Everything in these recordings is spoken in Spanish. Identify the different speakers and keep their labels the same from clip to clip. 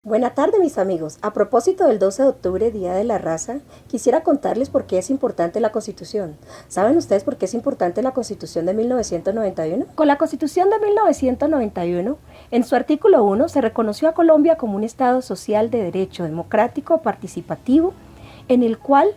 Speaker 1: Buenas tardes, mis amigos. A propósito del 12 de octubre, Día de la Raza, quisiera contarles por qué es importante la Constitución. ¿Saben ustedes por qué es importante la Constitución de 1991? Con la Constitución de 1991, en su artículo 1, se reconoció a Colombia como un Estado social de derecho, democrático, participativo, en el cual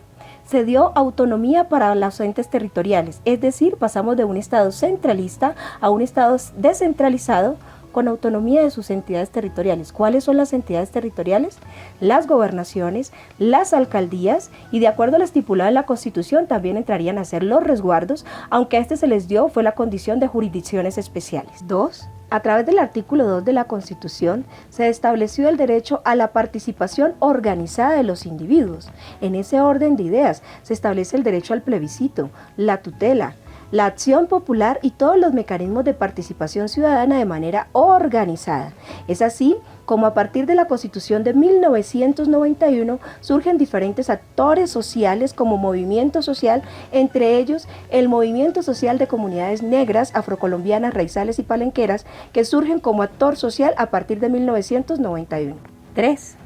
Speaker 1: se dio autonomía para los entes territoriales. Es decir, pasamos de un Estado centralista a un Estado descentralizado, con autonomía de sus entidades territoriales. ¿Cuáles son las entidades territoriales? Las gobernaciones, las alcaldías, y de acuerdo a lo estipulado en la Constitución también entrarían a ser los resguardos, aunque a este se les dio fue la condición de jurisdicciones especiales. 2. A través del artículo 2 de la Constitución se estableció el derecho a la participación organizada de los individuos. En ese orden de ideas se establece el derecho al plebiscito, la tutela, la acción popular y todos los mecanismos de participación ciudadana de manera organizada. Es así como a partir de la Constitución de 1991 surgen diferentes actores sociales como movimiento social, entre ellos el movimiento social de comunidades negras, afrocolombianas, raizales y palenqueras, que surgen como actor social a partir de 1991. 3.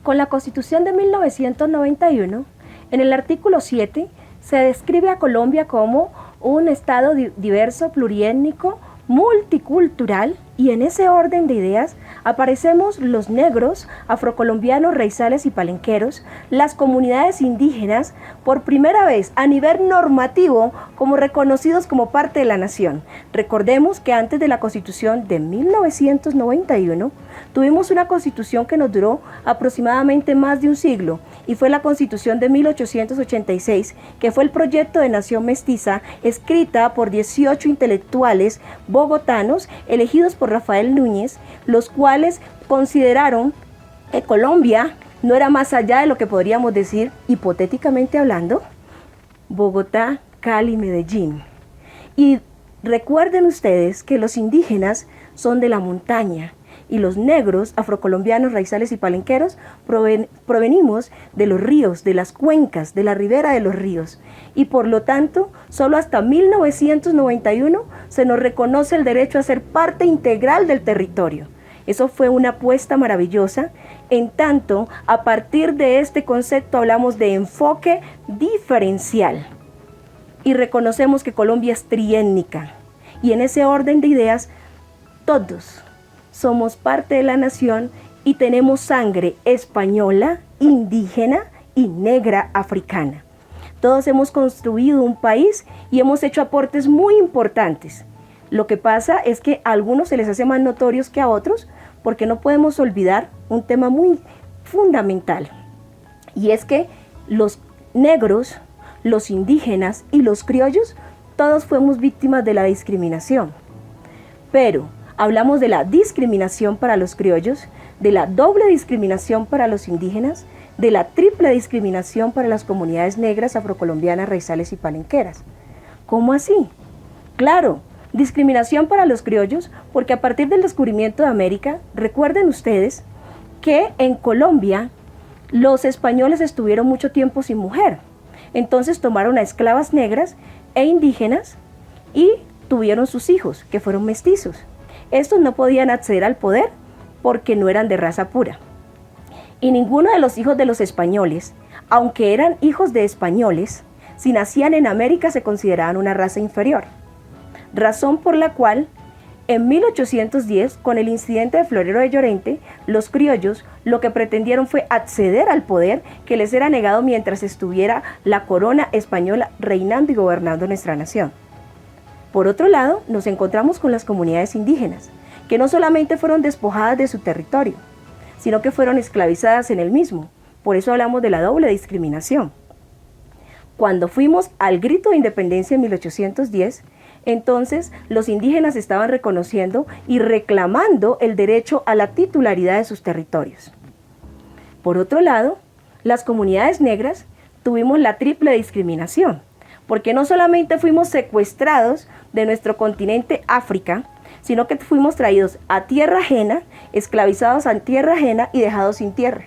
Speaker 1: Con la Constitución de 1991, en el artículo 7, se describe a Colombia como un Estado diverso, pluriétnico, multicultural, y en ese orden de ideas aparecemos los negros, afrocolombianos, raizales y palenqueros, las comunidades indígenas, por primera vez a nivel normativo como reconocidos como parte de la nación. Recordemos que antes de la Constitución de 1991 tuvimos una Constitución que nos duró aproximadamente más de un siglo, y fue la Constitución de 1886, que fue el proyecto de nación mestiza escrita por 18 intelectuales bogotanos elegidos por Rafael Núñez, los cuales consideraron que Colombia no era más allá de lo que podríamos decir, hipotéticamente hablando, Bogotá, Cali, Medellín. Y recuerden ustedes que los indígenas son de la montaña, y los negros, afrocolombianos, raizales y palenqueros provenimos de los ríos, de las cuencas, de la ribera de los ríos. Y por lo tanto, solo hasta 1991 se nos reconoce el derecho a ser parte integral del territorio. Eso fue una apuesta maravillosa. En tanto, a partir de este concepto hablamos de enfoque diferencial. Y reconocemos que Colombia es triétnica. Y en ese orden de ideas, todos somos parte de la nación y tenemos sangre española, indígena y negra africana. Todos hemos construido un país y hemos hecho aportes muy importantes. Lo que pasa es que a algunos se les hace más notorios que a otros, porque no podemos olvidar un tema muy fundamental. Y es que los negros, los indígenas y los criollos, todos fuimos víctimas de la discriminación. Pero hablamos de la discriminación para los criollos, de la doble discriminación para los indígenas, de la triple discriminación para las comunidades negras, afrocolombianas, raizales y palenqueras. ¿Cómo así? Claro, discriminación para los criollos, porque a partir del descubrimiento de América, recuerden ustedes que en Colombia los españoles estuvieron mucho tiempo sin mujer. Entonces tomaron a esclavas negras e indígenas y tuvieron sus hijos, que fueron mestizos. Estos no podían acceder al poder porque no eran de raza pura. Y ninguno de los hijos de los españoles, aunque eran hijos de españoles, si nacían en América se consideraban una raza inferior. Razón por la cual, en 1810, con el incidente de Florero de Llorente, los criollos lo que pretendieron fue acceder al poder que les era negado mientras estuviera la corona española reinando y gobernando nuestra nación. Por otro lado, nos encontramos con las comunidades indígenas, que no solamente fueron despojadas de su territorio, sino que fueron esclavizadas en el mismo. Por eso hablamos de la doble discriminación. Cuando fuimos al grito de independencia en 1810, entonces los indígenas estaban reconociendo y reclamando el derecho a la titularidad de sus territorios. Por otro lado, las comunidades negras tuvimos la triple discriminación, porque no solamente fuimos secuestrados de nuestro continente África, sino que fuimos traídos a tierra ajena, esclavizados a tierra ajena y dejados sin tierra.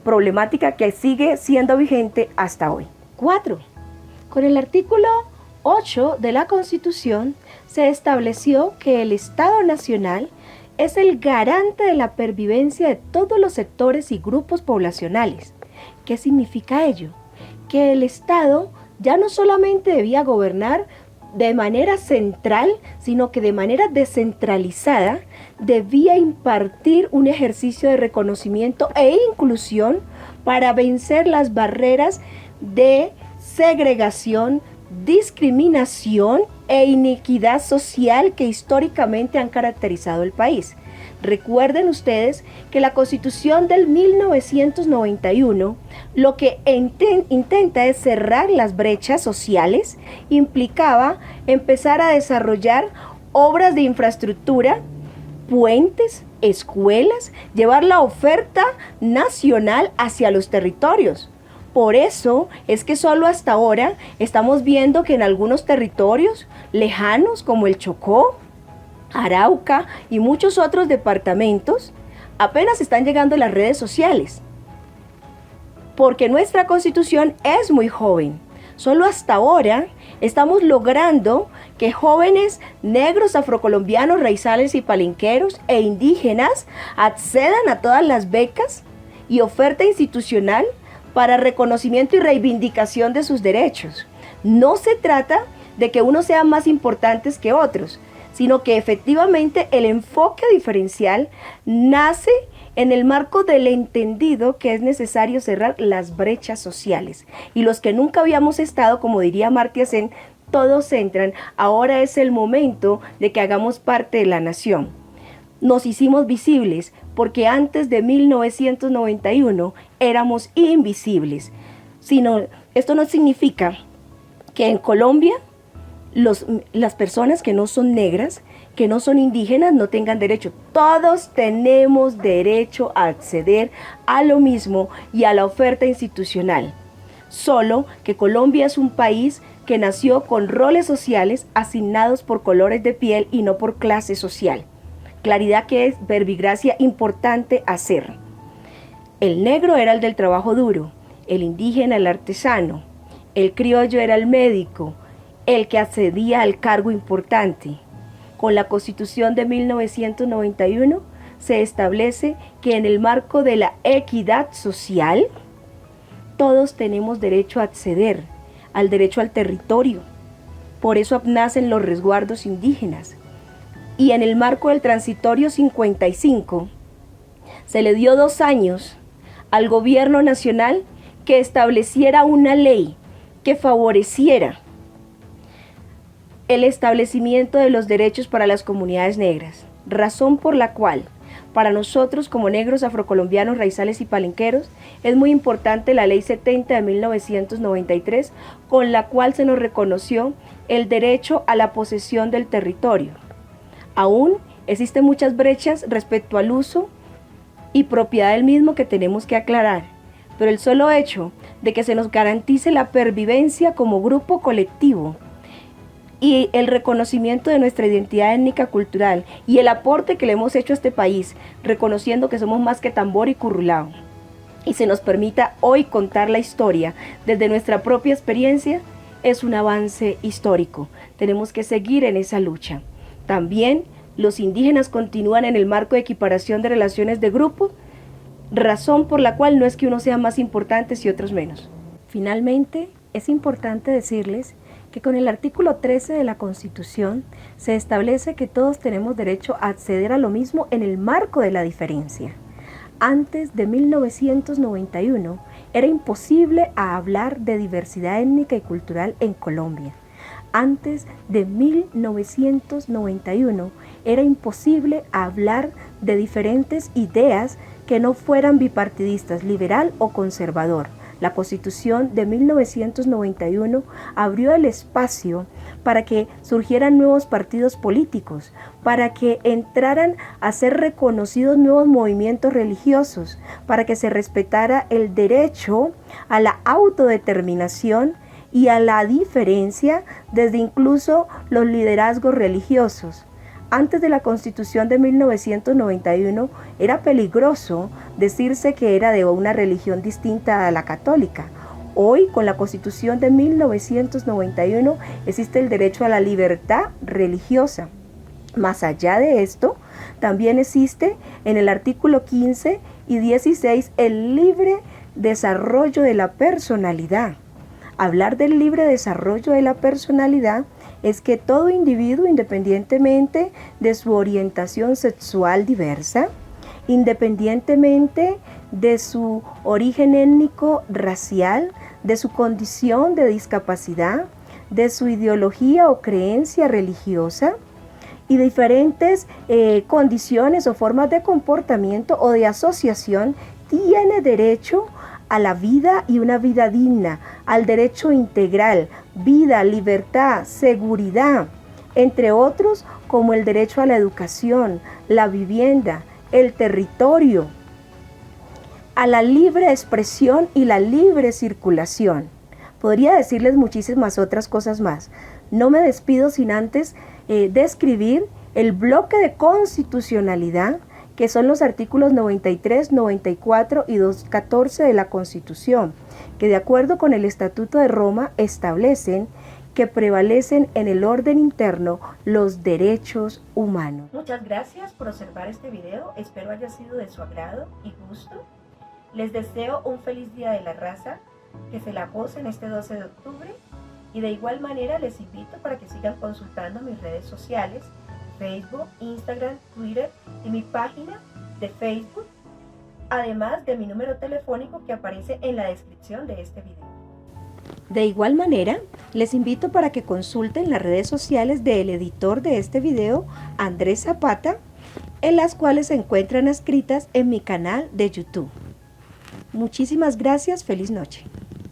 Speaker 1: Problemática que sigue siendo vigente hasta hoy. 4. Con el artículo 8 de la Constitución se estableció que el Estado Nacional es el garante de la pervivencia de todos los sectores y grupos poblacionales. ¿Qué significa ello? Que el Estado ya no solamente debía gobernar de manera central, sino que de manera descentralizada debía impartir un ejercicio de reconocimiento e inclusión para vencer las barreras de segregación, discriminación e iniquidad social que históricamente han caracterizado el país. Recuerden ustedes que la Constitución del 1991 lo que intenta es cerrar las brechas sociales, implicaba empezar a desarrollar obras de infraestructura, puentes, escuelas, llevar la oferta nacional hacia los territorios. Por eso es que solo hasta ahora estamos viendo que en algunos territorios lejanos como el Chocó, Arauca y muchos otros departamentos apenas están llegando las redes sociales. Porque nuestra Constitución es muy joven. Solo hasta ahora estamos logrando que jóvenes negros, afrocolombianos, raizales y palenqueros e indígenas accedan a todas las becas y oferta institucional para reconocimiento y reivindicación de sus derechos. No se trata de que unos sean más importantes que otros, sino que efectivamente el enfoque diferencial nace en el marco del entendido que es necesario cerrar las brechas sociales. Y los que nunca habíamos estado, como diría Amartya Sen, todos entran. Ahora es el momento de que hagamos parte de la nación. Nos hicimos visibles porque antes de 1991 éramos invisibles. Esto no significa que en Colombia las personas que no son negras, que no son indígenas, no tengan derecho. Todos tenemos derecho a acceder a lo mismo y a la oferta institucional. Solo que Colombia es un país que nació con roles sociales asignados por colores de piel y no por clase social. Claridad que es verbigracia importante hacer. El negro era el del trabajo duro, el indígena el artesano, el criollo era el médico, el que accedía al cargo importante. Con la Constitución de 1991 se establece que en el marco de la equidad social, todos tenemos derecho a acceder al derecho al territorio. Por eso nacen los resguardos indígenas. Y en el marco del transitorio 55, se le dio 2 años al gobierno nacional que estableciera una ley que favoreciera el establecimiento de los derechos para las comunidades negras, razón por la cual para nosotros como negros, afrocolombianos, raizales y palenqueros es muy importante la Ley 70 de 1993, con la cual se nos reconoció el derecho a la posesión del territorio. Aún existen muchas brechas respecto al uso y propiedad del mismo que tenemos que aclarar, pero el solo hecho de que se nos garantice la pervivencia como grupo colectivo y el reconocimiento de nuestra identidad étnica cultural y el aporte que le hemos hecho a este país, reconociendo que somos más que tambor y currulao, y se nos permita hoy contar la historia desde nuestra propia experiencia, es un avance histórico. Tenemos que seguir en esa lucha. También los indígenas continúan en el marco de equiparación de relaciones de grupo, razón por la cual no es que unos sean más importantes y otros menos. Finalmente, es importante decirles que con el artículo 13 de la Constitución se establece que todos tenemos derecho a acceder a lo mismo en el marco de la diferencia. Antes de 1991 era imposible hablar de diversidad étnica y cultural en Colombia. Antes de 1991 era imposible hablar de diferentes ideas que no fueran bipartidistas, liberal o conservador. La Constitución de 1991 abrió el espacio para que surgieran nuevos partidos políticos, para que entraran a ser reconocidos nuevos movimientos religiosos, para que se respetara el derecho a la autodeterminación y a la diferencia desde incluso los liderazgos religiosos. Antes de la Constitución de 1991 era peligroso decirse que era de una religión distinta a la católica. Hoy, con la Constitución de 1991, existe el derecho a la libertad religiosa. Más allá de esto, también existe en el artículo 15 y 16 el libre desarrollo de la personalidad. Hablar del libre desarrollo de la personalidad es que todo individuo, independientemente de su orientación sexual diversa, independientemente de su origen étnico, racial, de su condición de discapacidad, de su ideología o creencia religiosa, y diferentes condiciones o formas de comportamiento o de asociación, tiene derecho a la vida y una vida digna, al derecho integral, vida, libertad, seguridad, entre otros como el derecho a la educación, la vivienda, el territorio, a la libre expresión y la libre circulación. Podría decirles muchísimas otras cosas más. No me despido sin antes describir el bloque de constitucionalidad, que son los artículos 93, 94 y 214 de la Constitución, que de acuerdo con el Estatuto de Roma establecen que prevalecen en el orden interno los derechos humanos. Muchas gracias por observar este video, espero haya sido de su agrado y gusto. Les deseo un feliz Día de la Raza, que se la gocen este 12 de octubre. Y de igual manera les invito para que sigan consultando mis redes sociales, Facebook, Instagram, Twitter y mi página de Facebook, además de mi número telefónico que aparece en la descripción de este video. De igual manera, les invito para que consulten las redes sociales del editor de este video, Andrés Zapata, en las cuales se encuentran escritas en mi canal de YouTube. Muchísimas gracias, feliz noche.